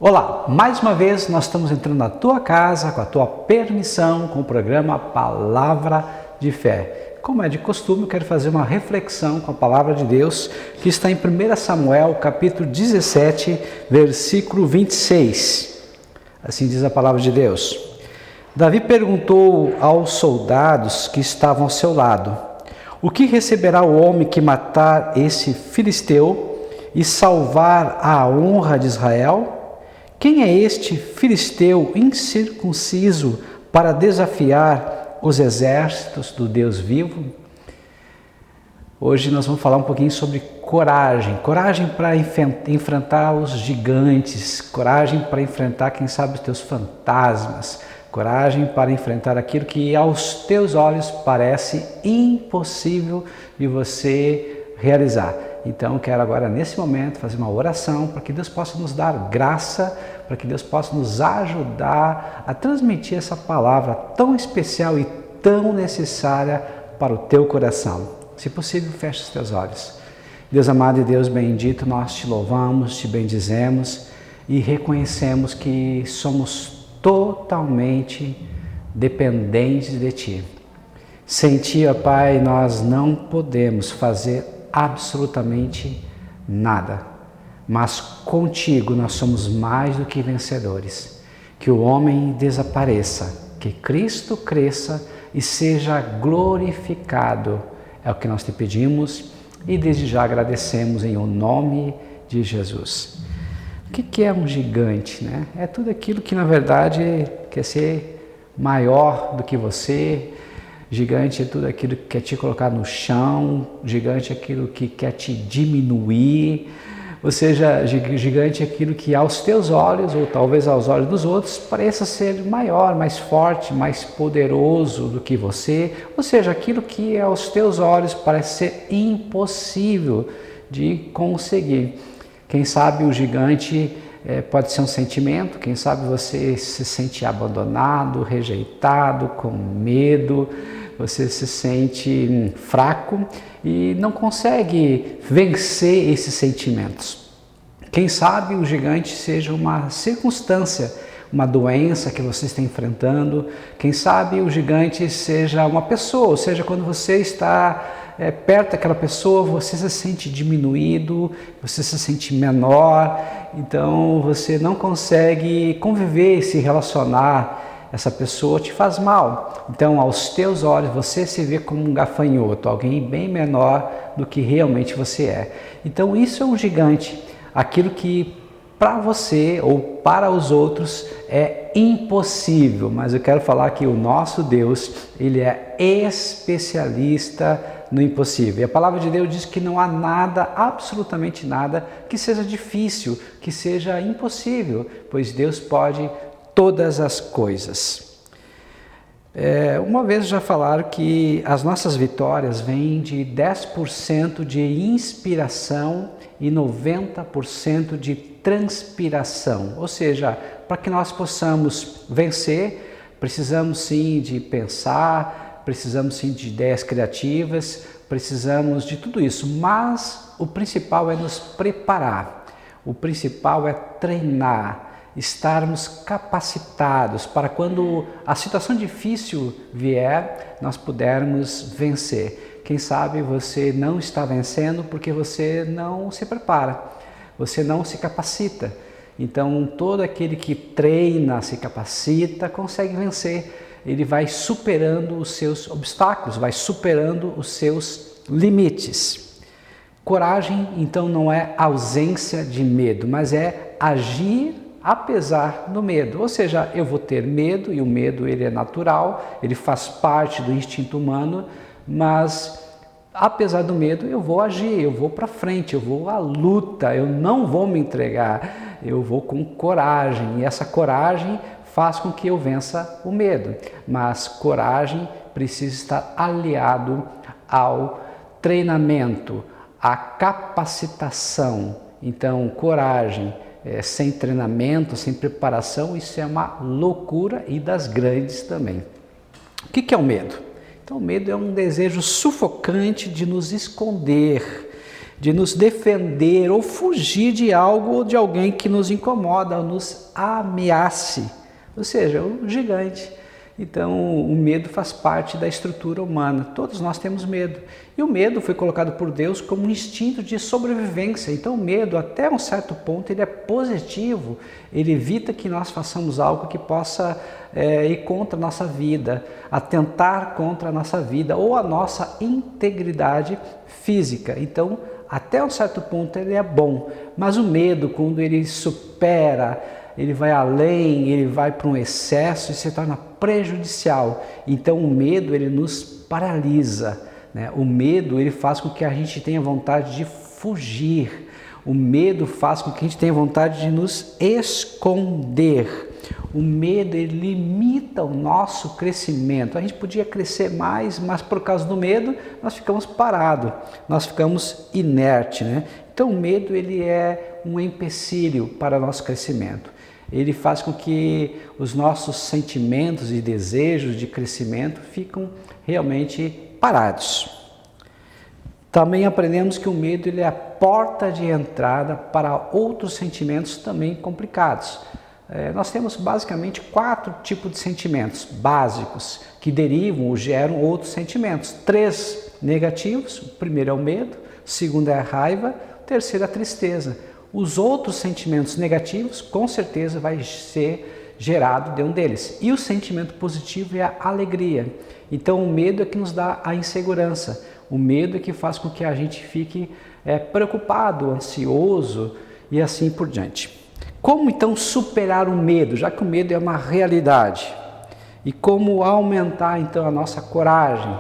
Olá, mais uma vez nós estamos entrando na tua casa, com a tua permissão, com o programa Palavra de Fé. Como é de costume, eu quero fazer uma reflexão com a Palavra de Deus, que está em 1 Samuel, capítulo 17, versículo 26. Assim diz a Palavra de Deus. Davi perguntou aos soldados que estavam ao seu lado: o que receberá o homem que matar esse filisteu e salvar a honra de Israel? Quem é este filisteu incircunciso para desafiar os exércitos do Deus vivo? Hoje nós vamos falar um pouquinho sobre coragem. Coragem para enfrentar os gigantes, coragem para enfrentar, quem sabe, os teus fantasmas, coragem para enfrentar aquilo que aos teus olhos parece impossível de você realizar. Então, quero agora, nesse momento, fazer uma oração para que Deus possa nos dar graça, para que Deus possa nos ajudar a transmitir essa palavra tão especial e tão necessária para o teu coração. Se possível, feche os teus olhos. Deus amado e Deus bendito, nós te louvamos, te bendizemos e reconhecemos que somos totalmente dependentes de Ti. Sem Ti, ó Pai, nós não podemos fazer absolutamente nada, mas contigo nós somos mais do que vencedores. Que o homem desapareça, que Cristo cresça e seja glorificado, é o que nós te pedimos e desde já agradecemos em o nome de Jesus. O que é um gigante, né? É tudo aquilo que na verdade quer ser maior do que você. Gigante é tudo aquilo que quer te colocar no chão, gigante é aquilo que quer te diminuir, ou seja, gigante é aquilo que aos teus olhos, ou talvez aos olhos dos outros, pareça ser maior, mais forte, mais poderoso do que você, ou seja, aquilo que aos teus olhos parece ser impossível de conseguir. Quem sabe o gigante pode ser um sentimento, quem sabe você se sente abandonado, rejeitado, com medo, você se sente fraco e não consegue vencer esses sentimentos. Quem sabe o gigante seja uma circunstância, uma doença que você está enfrentando. Quem sabe o gigante seja uma pessoa, ou seja, quando você está perto daquela pessoa, você se sente diminuído, você se sente menor, então você não consegue conviver e se relacionar. Essa pessoa te faz mal, então aos teus olhos você se vê como um gafanhoto, alguém bem menor do que realmente você é. Então isso é um gigante, aquilo que para você ou para os outros é impossível, mas eu quero falar que o nosso Deus, Ele é especialista no impossível. E a palavra de Deus diz que não há nada, absolutamente nada, que seja difícil, que seja impossível, pois Deus pode todas as coisas. Uma vez já falaram que as nossas vitórias vêm de 10% de inspiração e 90% de transpiração. Ou seja, para que nós possamos vencer, precisamos sim de pensar, precisamos sim de ideias criativas, precisamos de tudo isso, mas o principal é nos preparar, o principal é treinar, estarmos capacitados para quando a situação difícil vier, nós pudermos vencer. Quem sabe você não está vencendo porque você não se prepara, você não se capacita. Então, todo aquele que treina, se capacita, consegue vencer. Ele vai superando os seus obstáculos, vai superando os seus limites. Coragem, então, não é ausência de medo, mas é agir apesar do medo, ou seja, eu vou ter medo e o medo ele é natural, ele faz parte do instinto humano, mas apesar do medo eu vou agir, eu vou para frente, eu vou à luta, eu não vou me entregar, eu vou com coragem e essa coragem faz com que eu vença o medo, mas coragem precisa estar aliado ao treinamento, à capacitação. Então, coragem sem treinamento, sem preparação, isso é uma loucura e das grandes também. O que é o medo? Então, o medo é um desejo sufocante de nos esconder, de nos defender ou fugir de algo ou de alguém que nos incomoda ou nos ameace, ou seja, o gigante. Então, o medo faz parte da estrutura humana. Todos nós temos medo. E o medo foi colocado por Deus como um instinto de sobrevivência. Então, o medo, até um certo ponto, ele é positivo. Ele evita que nós façamos algo que possa ir contra a nossa vida, atentar contra a nossa vida ou a nossa integridade física. Então, até um certo ponto, ele é bom. Mas o medo, quando ele supera, ele vai além, ele vai para um excesso e se torna prejudicial. Então o medo, ele nos paralisa, né? O medo, ele faz com que a gente tenha vontade de fugir. O medo faz com que a gente tenha vontade de nos esconder. O medo, ele limita o nosso crescimento. A gente podia crescer mais, mas por causa do medo, nós ficamos parados, nós ficamos inertes, né? Então o medo, ele é um empecilho para o nosso crescimento. Ele faz com que os nossos sentimentos e desejos de crescimento ficam realmente parados. Também aprendemos que o medo, ele é a porta de entrada para outros sentimentos também complicados. Nós temos basicamente 4 tipos de sentimentos básicos que derivam ou geram outros sentimentos. 3 negativos, o primeiro é o medo, o segundo é a raiva, o terceiro é a tristeza. Os outros sentimentos negativos, com certeza, vai ser gerado de um deles. E o sentimento positivo é a alegria. Então, o medo é que nos dá a insegurança. O medo é que faz com que a gente fique preocupado, ansioso e assim por diante. Como, então, superar o medo, já que o medo é uma realidade? E como aumentar, então, a nossa coragem?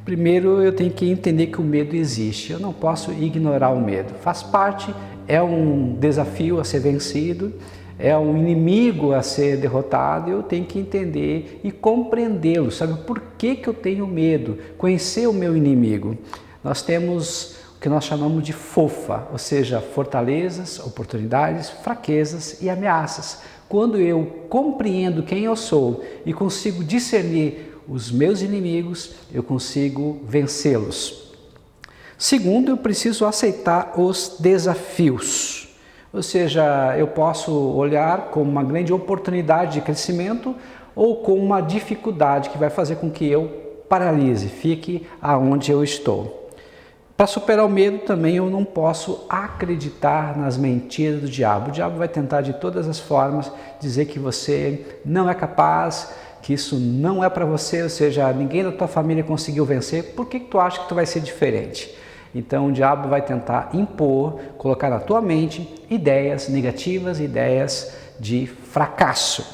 Primeiro, eu tenho que entender que o medo existe. Eu não posso ignorar o medo. Faz parte. É um desafio a ser vencido, é um inimigo a ser derrotado, eu tenho que entender e compreendê-lo, sabe por que eu tenho medo, conhecer o meu inimigo. Nós temos o que nós chamamos de FOFA, ou seja, fortalezas, oportunidades, fraquezas e ameaças. Quando eu compreendo quem eu sou e consigo discernir os meus inimigos, eu consigo vencê-los. Segundo, eu preciso aceitar os desafios, ou seja, eu posso olhar como uma grande oportunidade de crescimento ou como uma dificuldade que vai fazer com que eu paralise, fique aonde eu estou. Para superar o medo também eu não posso acreditar nas mentiras do diabo. O diabo vai tentar de todas as formas dizer que você não é capaz, que isso não é para você, ou seja, ninguém da tua família conseguiu vencer, por que tu acha que tu vai ser diferente? Então o diabo vai tentar impor, colocar na tua mente ideias negativas, ideias de fracasso.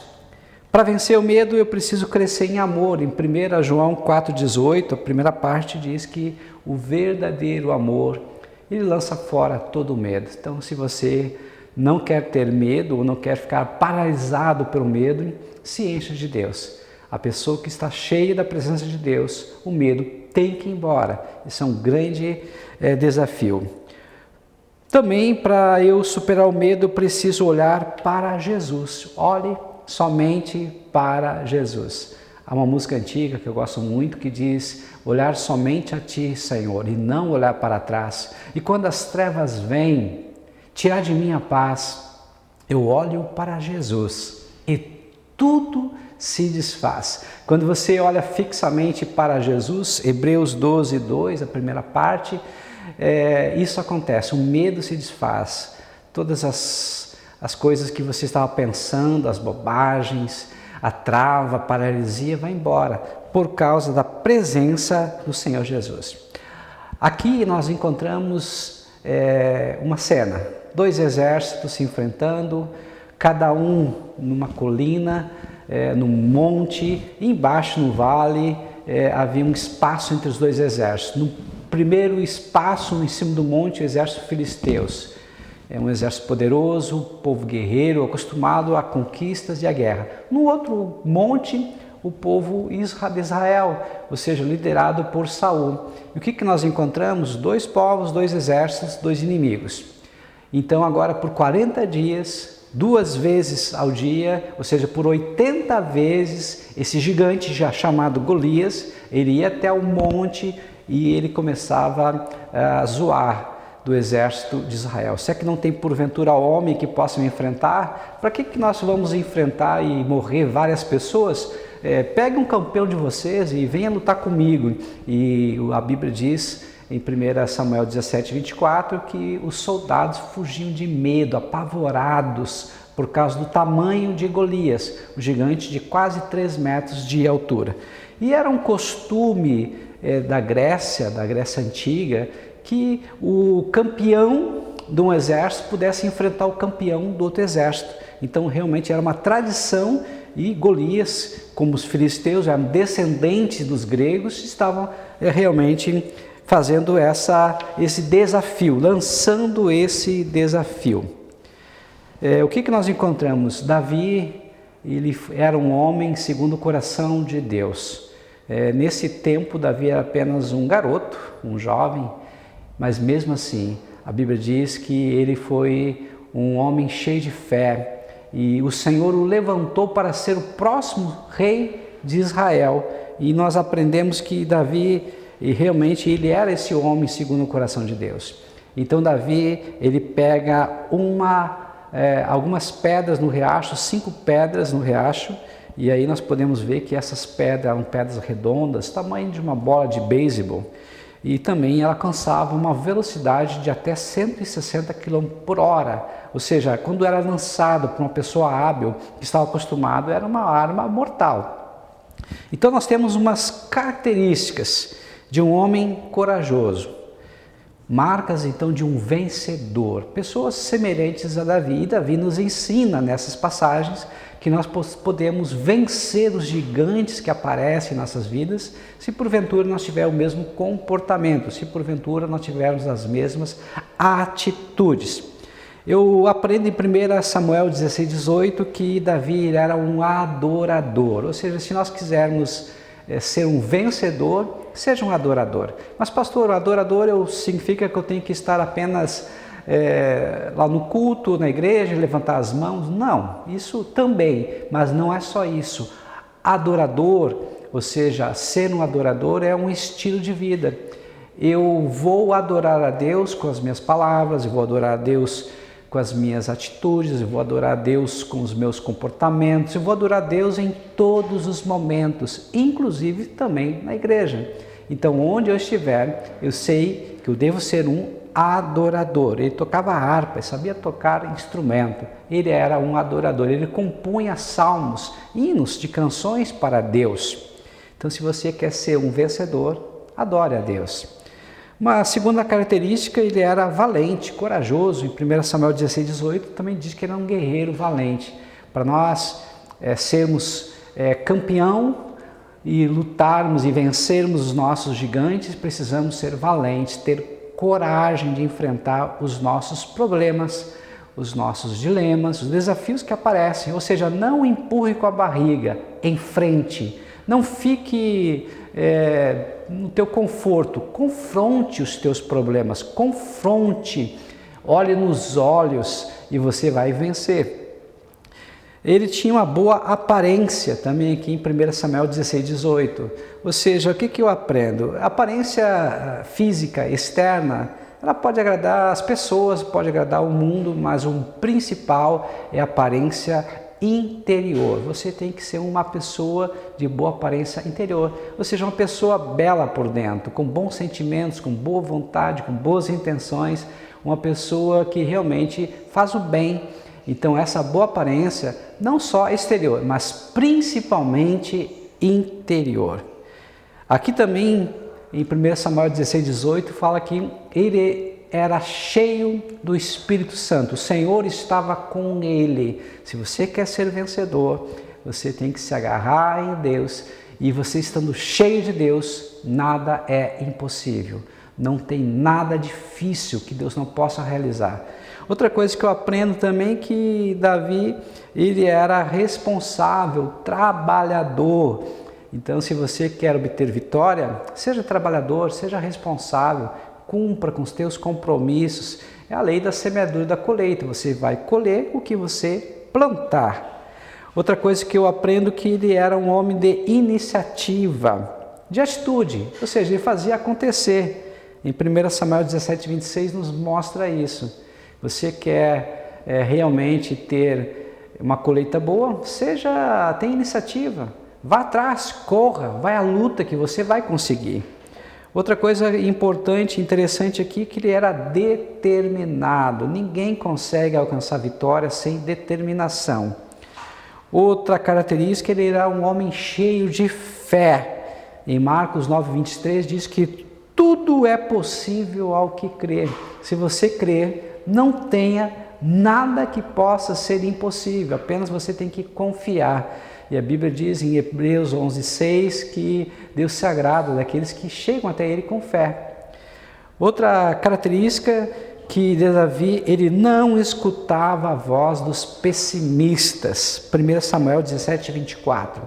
Para vencer o medo eu preciso crescer em amor. Em 1 João 4,18, a primeira parte diz que o verdadeiro amor, ele lança fora todo o medo. Então se você não quer ter medo ou não quer ficar paralisado pelo medo, se encha de Deus. A pessoa que está cheia da presença de Deus, o medo tem que ir embora. Isso é um grande desafio. Também, para eu superar o medo, eu preciso olhar para Jesus. Olhe somente para Jesus. Há uma música antiga que eu gosto muito que diz: olhar somente a Ti, Senhor, e não olhar para trás. E quando as trevas vêm, tirar de mim a paz, eu olho para Jesus e tudo se desfaz. Quando você olha fixamente para Jesus, Hebreus 12:2, a primeira parte, isso acontece, o medo se desfaz, todas as coisas que você estava pensando, as bobagens, a trava, a paralisia vai embora, por causa da presença do Senhor Jesus. Aqui nós encontramos uma cena, 2 exércitos se enfrentando, cada um numa colina, num monte, e embaixo no vale havia um espaço entre os 2 exércitos. No primeiro espaço, em cima do monte, o exército filisteus. É um exército poderoso, povo guerreiro, acostumado a conquistas e a guerra. No outro monte, o povo de Israel, ou seja, liderado por Saul. E o que nós encontramos? 2 povos, 2 exércitos, 2 inimigos. Então agora por 40 dias, 2 vezes ao dia, ou seja, por 80 vezes, esse gigante já chamado Golias, ele ia até o monte e ele começava a zoar do exército de Israel. Se é que não tem porventura homem que possa me enfrentar, para que nós vamos enfrentar e morrer várias pessoas? Pegue um campeão de vocês e venha lutar comigo. E a Bíblia diz em 1 Samuel 17, 24, que os soldados fugiam de medo, apavorados, por causa do tamanho de Golias, um gigante de quase 3 metros de altura. E era um costume da Grécia Antiga, que o campeão de um exército pudesse enfrentar o campeão do outro exército. Então realmente era uma tradição, e Golias, como os filisteus eram descendentes dos gregos, estavam realmente fazendo esse desafio, lançando esse desafio. O que nós encontramos? Davi, ele era um homem segundo o coração de Deus. Nesse tempo, Davi era apenas um garoto, um jovem, mas mesmo assim, a Bíblia diz que ele foi um homem cheio de fé, e o Senhor o levantou para ser o próximo rei de Israel. E nós aprendemos que Davi, e realmente ele era esse homem segundo o coração de Deus. Então Davi, ele pega algumas pedras no riacho, 5 pedras no riacho, e aí nós podemos ver que essas pedras eram pedras redondas, tamanho de uma bola de beisebol, e também ela alcançava uma velocidade de até 160 km por hora, ou seja, quando era lançado por uma pessoa hábil, que estava acostumado, era uma arma mortal. Então nós temos umas características de um homem corajoso, marcas então de um vencedor, pessoas semelhantes a Davi. E Davi nos ensina nessas passagens que nós podemos vencer os gigantes que aparecem em nossas vidas, se porventura nós tivermos o mesmo comportamento, se porventura nós tivermos as mesmas atitudes. Eu aprendo em 1 Samuel 16, 18 que Davi era um adorador, ou seja, se nós quisermos ser um vencedor, seja um adorador. Mas pastor, o adorador significa que eu tenho que estar apenas lá no culto, na igreja, levantar as mãos? Não, isso também, mas não é só isso. Adorador, ou seja, ser um adorador é um estilo de vida. Eu vou adorar a Deus com as minhas palavras, eu vou adorar a Deus com as minhas atitudes, eu vou adorar a Deus com os meus comportamentos, eu vou adorar a Deus em todos os momentos, inclusive também na igreja. Então, onde eu estiver, eu sei que eu devo ser um adorador. Ele tocava harpa, sabia tocar instrumento, ele era um adorador, ele compunha salmos, hinos de canções para Deus. Então, se você quer ser um vencedor, adore a Deus. Uma segunda característica, ele era valente, corajoso. Em 1 Samuel 16, 18 também diz que ele era um guerreiro valente. Para nós sermos campeão e lutarmos e vencermos os nossos gigantes, precisamos ser valentes, ter coragem de enfrentar os nossos problemas, os nossos dilemas, os desafios que aparecem. Ou seja, não empurre com a barriga, enfrente. Não fique no teu conforto, confronte os teus problemas, confronte, olhe nos olhos e você vai vencer. Ele tinha uma boa aparência também aqui em 1 Samuel 16, 18. Ou seja, o que eu aprendo? A aparência física, externa, ela pode agradar as pessoas, pode agradar o mundo, mas o principal é a aparência interior. Você tem que ser uma pessoa de boa aparência interior, ou seja, uma pessoa bela por dentro, com bons sentimentos, com boa vontade, com boas intenções, uma pessoa que realmente faz o bem. Então essa boa aparência, não só exterior, mas principalmente interior. Aqui também em 1 Samuel 16, 18 fala que ele era cheio do Espírito Santo, o Senhor estava com ele. Se você quer ser vencedor, você tem que se agarrar em Deus, e você estando cheio de Deus, nada é impossível, não tem nada difícil que Deus não possa realizar. Outra coisa que eu aprendo também é que Davi, ele era responsável, trabalhador. Então, se você quer obter vitória, seja trabalhador, seja responsável, cumpra com os teus compromissos. É a lei da semeadura e da colheita. Você vai colher o que você plantar. Outra coisa que eu aprendo é que ele era um homem de iniciativa, de atitude, ou seja, ele fazia acontecer. Em 1 Samuel 17, 26 nos mostra isso. Você quer realmente ter uma colheita boa? Tenha iniciativa, vá atrás, corra, vai à luta que você vai conseguir. Outra coisa importante, interessante aqui, que ele era determinado. Ninguém consegue alcançar vitória sem determinação. Outra característica, ele era um homem cheio de fé. Em Marcos 9, 23 diz que tudo é possível ao que crer. Se você crer, não tenha nada que possa ser impossível, apenas você tem que confiar. E a Bíblia diz em Hebreus 11, 6 que Deus se agrada daqueles que chegam até Ele com fé. Outra característica que Davi, ele não escutava a voz dos pessimistas. 1 Samuel 17, 24.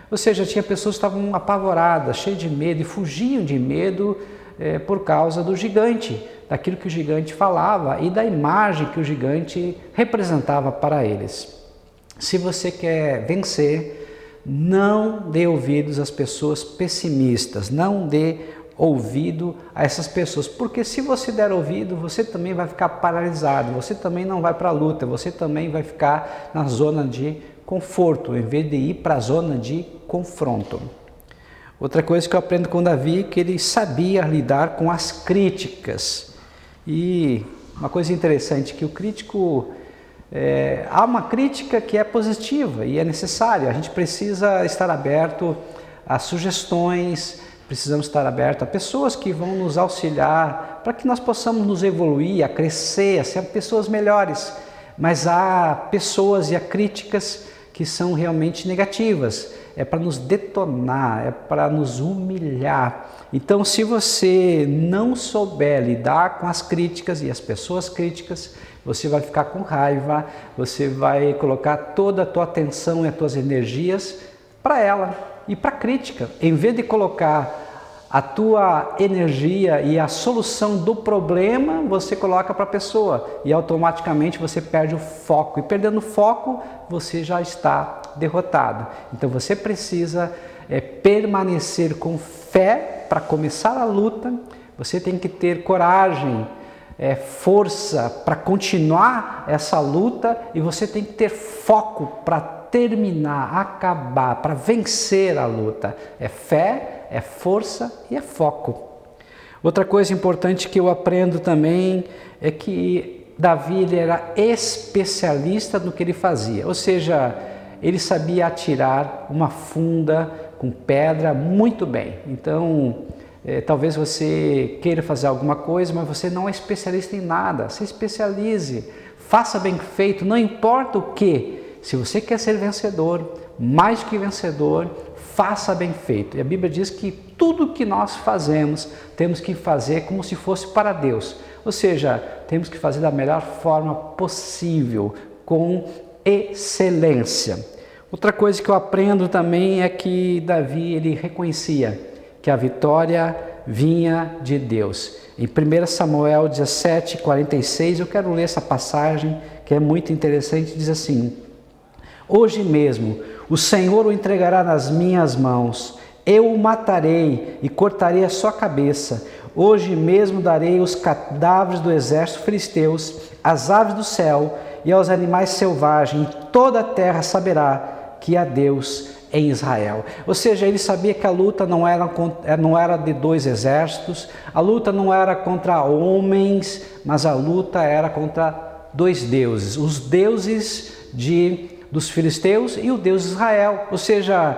Ou seja, tinha pessoas que estavam apavoradas, cheias de medo e fugiam de medo por causa do gigante, daquilo que o gigante falava e da imagem que o gigante representava para eles. Se você quer vencer, não dê ouvidos às pessoas pessimistas, não dê ouvido a essas pessoas, porque se você der ouvido, você também vai ficar paralisado, você também não vai para a luta, você também vai ficar na zona de conforto, em vez de ir para a zona de confronto. Outra coisa que eu aprendo com Davi é que ele sabia lidar com as críticas. E uma coisa interessante, que o crítico, há uma crítica que é positiva e é necessária. A gente precisa estar aberto a sugestões, precisamos estar aberto a pessoas que vão nos auxiliar para que nós possamos nos evoluir, a crescer, a ser pessoas melhores. Mas há pessoas e há críticas que são realmente negativas, é para nos detonar, é para nos humilhar. Então, se você não souber lidar com as críticas e as pessoas críticas, você vai ficar com raiva, você vai colocar toda a tua atenção e as tuas energias para ela e para a crítica, em vez de colocar a tua energia e a solução do problema, você coloca para a pessoa e automaticamente você perde o foco. E perdendo o foco, você já está derrotado. Então você precisa permanecer com fé para começar a luta. Você tem que ter coragem, força para continuar essa luta e você tem que ter foco para terminar, acabar, para vencer a luta. É fé, é força e é foco. Outra coisa importante que eu aprendo também é que Davi, ele era especialista no que ele fazia, ou seja, ele sabia atirar uma funda com pedra muito bem. Então, talvez você queira fazer alguma coisa, mas você não é especialista em nada. Se especialize, faça bem feito, não importa o que. Se você quer ser vencedor, mais que vencedor, faça bem feito. E a Bíblia diz que tudo que nós fazemos, temos que fazer como se fosse para Deus. Ou seja, temos que fazer da melhor forma possível, com excelência. Outra coisa que eu aprendo também é que Davi, ele reconhecia que a vitória vinha de Deus. Em 1 Samuel 17, 46, eu quero ler essa passagem que é muito interessante, diz assim: hoje mesmo o Senhor o entregará nas minhas mãos, eu o matarei e cortarei a sua cabeça. Hoje mesmo darei os cadáveres do exército filisteus, às aves do céu e aos animais selvagens, e toda a terra saberá que há Deus em Israel. Ou seja, ele sabia que a luta não era de dois exércitos, a luta não era contra homens, mas a luta era contra dois deuses, os deuses dos filisteus e o Deus de Israel. Ou seja,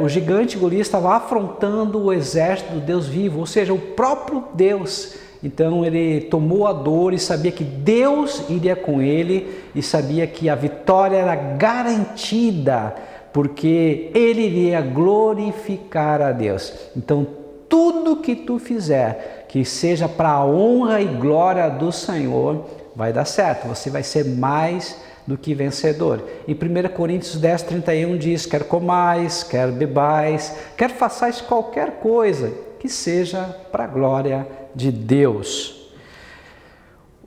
o gigante Golias estava afrontando o exército do Deus vivo, ou seja, o próprio Deus. Então ele tomou a dor e sabia que Deus iria com ele e sabia que a vitória era garantida, porque ele iria glorificar a Deus. Então tudo que tu fizer, que seja para a honra e glória do Senhor, vai dar certo, você vai ser mais do que vencedor. Em 1 Coríntios 10, 31 diz: quer comais, quer bebais, quer façais qualquer coisa, que seja para a glória de Deus.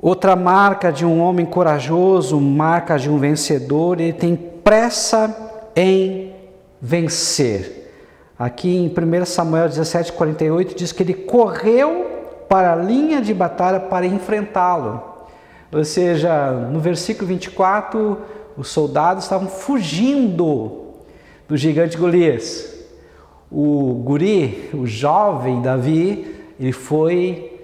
Outra marca de um homem corajoso, marca de um vencedor, ele tem pressa em vencer. Aqui em 1 Samuel 17, 48 diz que ele correu para a linha de batalha para enfrentá-lo. Ou seja, no versículo 24, os soldados estavam fugindo do gigante Golias. O guri, o jovem Davi, ele foi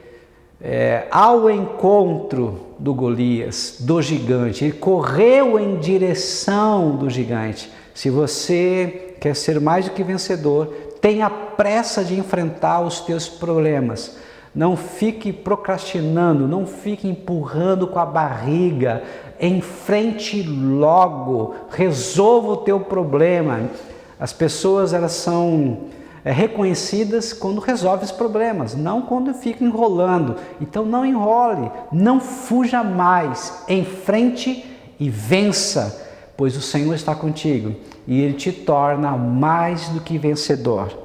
ao encontro do Golias, do gigante. Ele correu em direção do gigante. Se você quer ser mais do que vencedor, tenha pressa de enfrentar os teus problemas. Não fique procrastinando, não fique empurrando com a barriga. Enfrente logo, resolva o teu problema. As pessoas, elas são reconhecidas quando resolvem os problemas, não quando ficam enrolando. Então não enrole, não fuja mais, enfrente e vença, pois o Senhor está contigo e Ele te torna mais do que vencedor.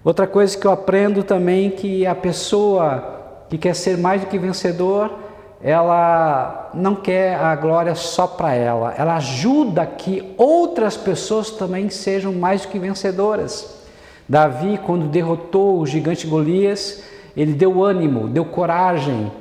Outra coisa que eu aprendo também, que a pessoa que quer ser mais do que vencedor, ela não quer a glória só para ela, ela ajuda que outras pessoas também sejam mais do que vencedoras. Davi, quando derrotou o gigante Golias, ele deu ânimo, deu coragem,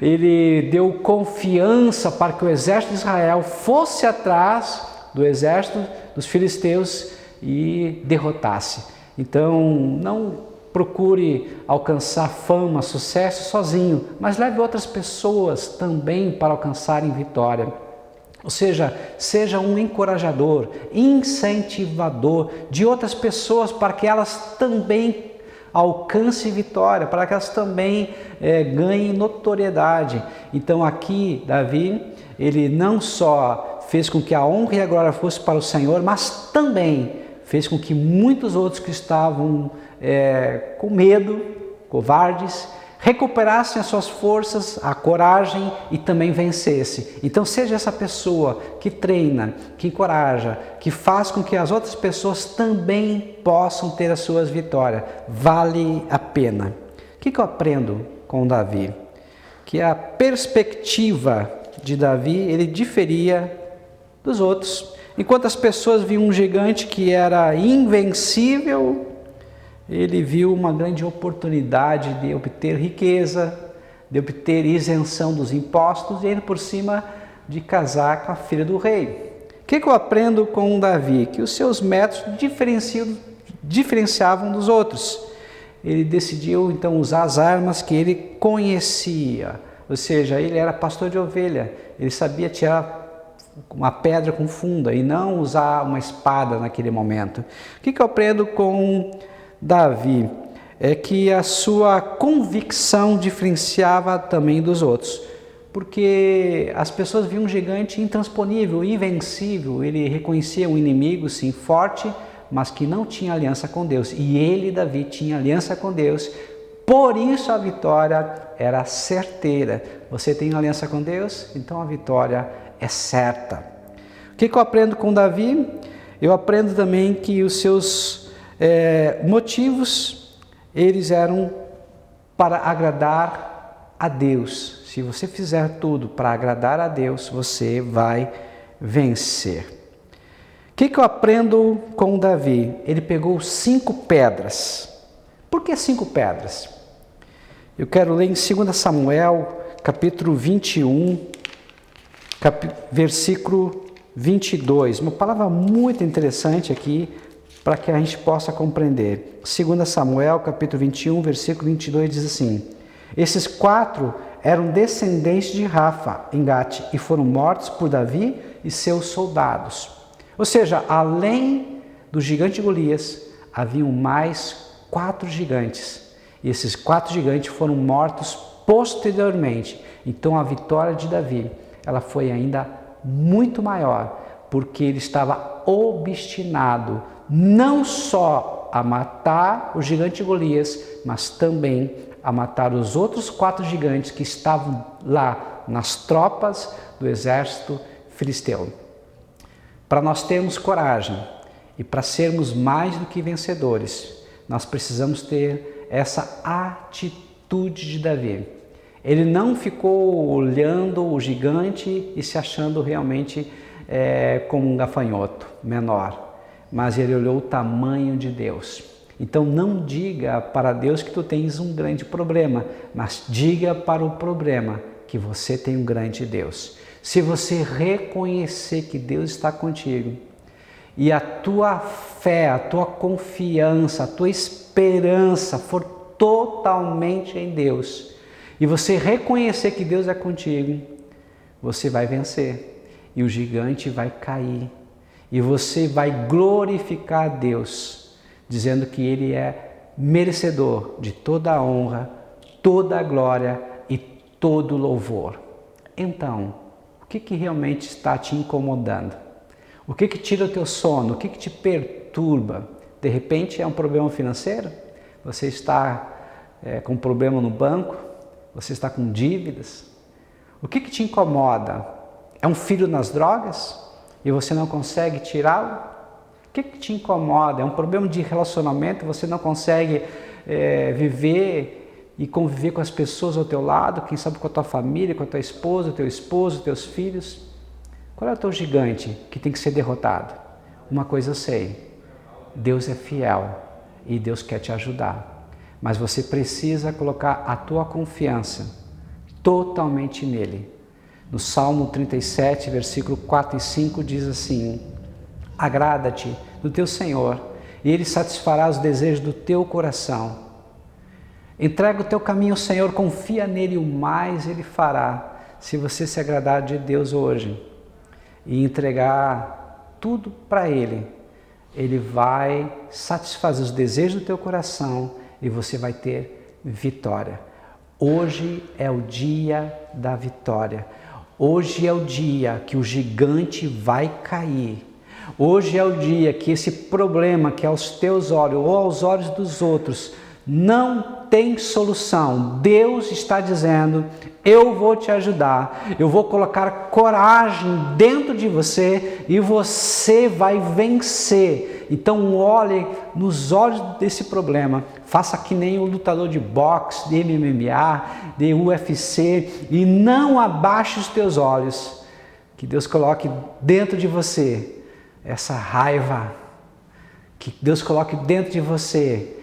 ele deu confiança para que o exército de Israel fosse atrás do exército dos filisteus e derrotasse. Então, não procure alcançar fama, sucesso sozinho, mas leve outras pessoas também para alcançarem vitória. Ou seja, seja um encorajador, incentivador de outras pessoas para que elas também alcancem vitória, para que elas também ganhem notoriedade. Então aqui, Davi, ele não só fez com que a honra e a glória fosse para o Senhor, mas também fez com que muitos outros que estavam com medo, covardes, recuperassem as suas forças, a coragem e também vencesse. Então seja essa pessoa que treina, que encoraja, que faz com que as outras pessoas também possam ter as suas vitórias. Vale a pena. O que eu aprendo com Davi? Que a perspectiva de Davi, ele diferia dos outros. Enquanto as pessoas viam um gigante que era invencível, ele viu uma grande oportunidade de obter riqueza, de obter isenção dos impostos e ainda por cima de casar com a filha do rei. O que eu aprendo com Davi? Que os seus métodos diferenciavam dos outros. Ele decidiu então usar as armas que ele conhecia, ou seja, ele era pastor de ovelha, ele sabia tirar uma pedra com funda e não usar uma espada naquele momento. O que eu aprendo com Davi? É que a sua convicção diferenciava também dos outros, porque as pessoas viam um gigante intransponível, invencível. Ele reconhecia um inimigo, sim, forte, mas que não tinha aliança com Deus, e ele, Davi, tinha aliança com Deus, por isso a vitória era certeira. Você tem aliança com Deus, então a vitória é certa. O que eu aprendo com Davi? Eu aprendo também que os seus motivos, eles eram para agradar a Deus. Se você fizer tudo para agradar a Deus, você vai vencer. O que eu aprendo com Davi? Ele pegou 5 pedras. Por que 5 pedras? Eu quero ler em 2 Samuel, capítulo 21, versículo 22. Uma palavra muito interessante aqui, para que a gente possa compreender. 2 Samuel, capítulo 21, versículo 22, diz assim: esses 4 eram descendentes de Rafa, em Gate, e foram mortos por Davi e seus soldados. Ou seja, além do gigante Golias, haviam mais 4 gigantes. E esses 4 gigantes foram mortos posteriormente. Então a vitória de Davi, ela foi ainda muito maior, porque ele estava obstinado não só a matar o gigante Golias, mas também a matar os outros 4 gigantes que estavam lá nas tropas do exército filisteu. Para nós termos coragem e para sermos mais do que vencedores, nós precisamos ter essa atitude de Davi. Ele não ficou olhando o gigante e se achando realmente como um gafanhoto menor, mas ele olhou o tamanho de Deus. Então não diga para Deus que tu tens um grande problema, mas diga para o problema que você tem um grande Deus. Se você reconhecer que Deus está contigo e a tua fé, a tua confiança, a tua esperança for totalmente em Deus, e você reconhecer que Deus é contigo, você vai vencer e o gigante vai cair e você vai glorificar a Deus, dizendo que Ele é merecedor de toda a honra, toda a glória e todo o louvor. Então, o que realmente está te incomodando? O que tira o teu sono? O que te perturba? De repente é um problema financeiro? Você está com um problema no banco? Você está com dívidas? O que te incomoda? É um filho nas drogas e você não consegue tirá-lo? O que te incomoda? É um problema de relacionamento, você não consegue viver e conviver com as pessoas ao teu lado, quem sabe com a tua família, com a tua esposa, teu esposo, teus filhos? Qual é o teu gigante que tem que ser derrotado? Uma coisa eu sei, Deus é fiel e Deus quer te ajudar, mas você precisa colocar a tua confiança totalmente nele. No Salmo 37, versículo 4 e 5 diz assim: agrada-te do teu Senhor e Ele satisfará os desejos do teu coração. Entrega o teu caminho ao Senhor, confia nele e o mais Ele fará. Se você se agradar de Deus hoje e entregar tudo para Ele, Ele vai satisfazer os desejos do teu coração e você vai ter vitória. Hoje é o dia da vitória. Hoje é o dia que o gigante vai cair. Hoje é o dia que esse problema que aos teus olhos ou aos olhos dos outros não tem solução, Deus está dizendo: eu vou te ajudar, eu vou colocar coragem dentro de você e você vai vencer. Então olhe nos olhos desse problema, faça que nem o lutador de boxe, de MMA, de UFC e não abaixe os teus olhos. Que Deus coloque dentro de você essa raiva, que Deus coloque dentro de você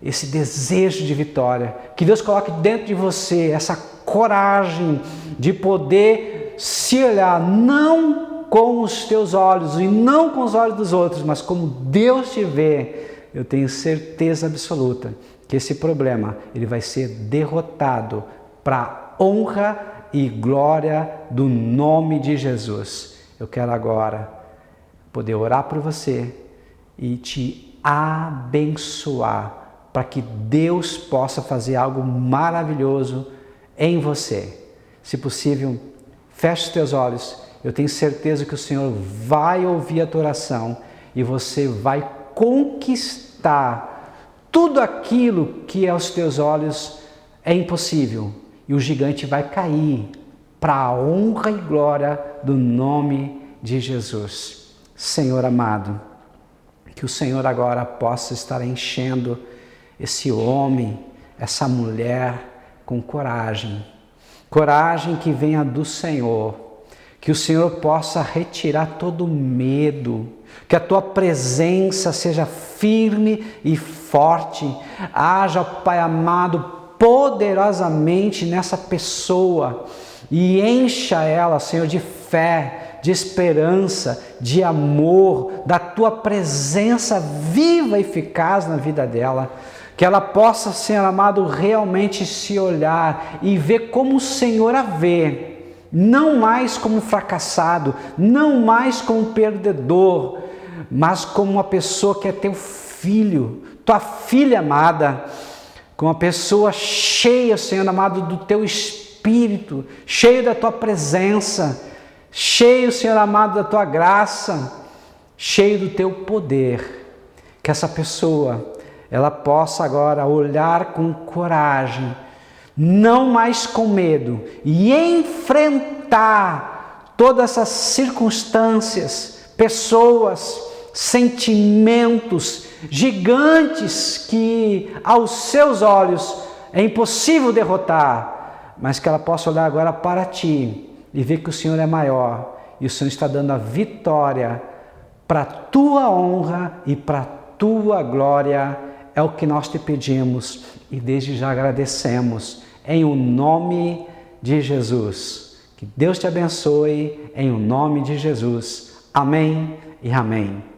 esse desejo de vitória, que Deus coloque dentro de você essa coragem de poder se olhar não com os teus olhos e não com os olhos dos outros, mas como Deus te vê. Eu tenho certeza absoluta que esse problema ele vai ser derrotado para a honra e glória do nome de Jesus. Eu quero agora poder orar por você e te abençoar, para que Deus possa fazer algo maravilhoso em você. Se possível, feche os teus olhos. Eu tenho certeza que o Senhor vai ouvir a tua oração e você vai conquistar tudo aquilo que aos teus olhos é impossível. E o gigante vai cair para a honra e glória do nome de Jesus. Senhor amado, que o Senhor agora possa estar enchendo esse homem, essa mulher com coragem. Coragem que venha do Senhor. Que o Senhor possa retirar todo medo. Que a tua presença seja firme e forte. Haja, Pai amado, poderosamente nessa pessoa. E encha ela, Senhor, de fé, de esperança, de amor, da tua presença viva e eficaz na vida dela. Que ela possa, Senhor amado, realmente se olhar e ver como o Senhor a vê, não mais como fracassado, não mais como perdedor, mas como uma pessoa que é teu filho, tua filha amada, como uma pessoa cheia, Senhor amado, do teu Espírito, cheia da tua presença, cheio, Senhor amado, da tua graça, cheio do teu poder. Que essa pessoa ela possa agora olhar com coragem, não mais com medo, e enfrentar todas essas circunstâncias, pessoas, sentimentos, gigantes que aos seus olhos é impossível derrotar, mas que ela possa olhar agora para ti e ver que o Senhor é maior e o Senhor está dando a vitória para a tua honra e para a tua glória, é o que nós te pedimos e desde já agradecemos em o nome de Jesus. Que Deus te abençoe em o nome de Jesus. Amém e amém.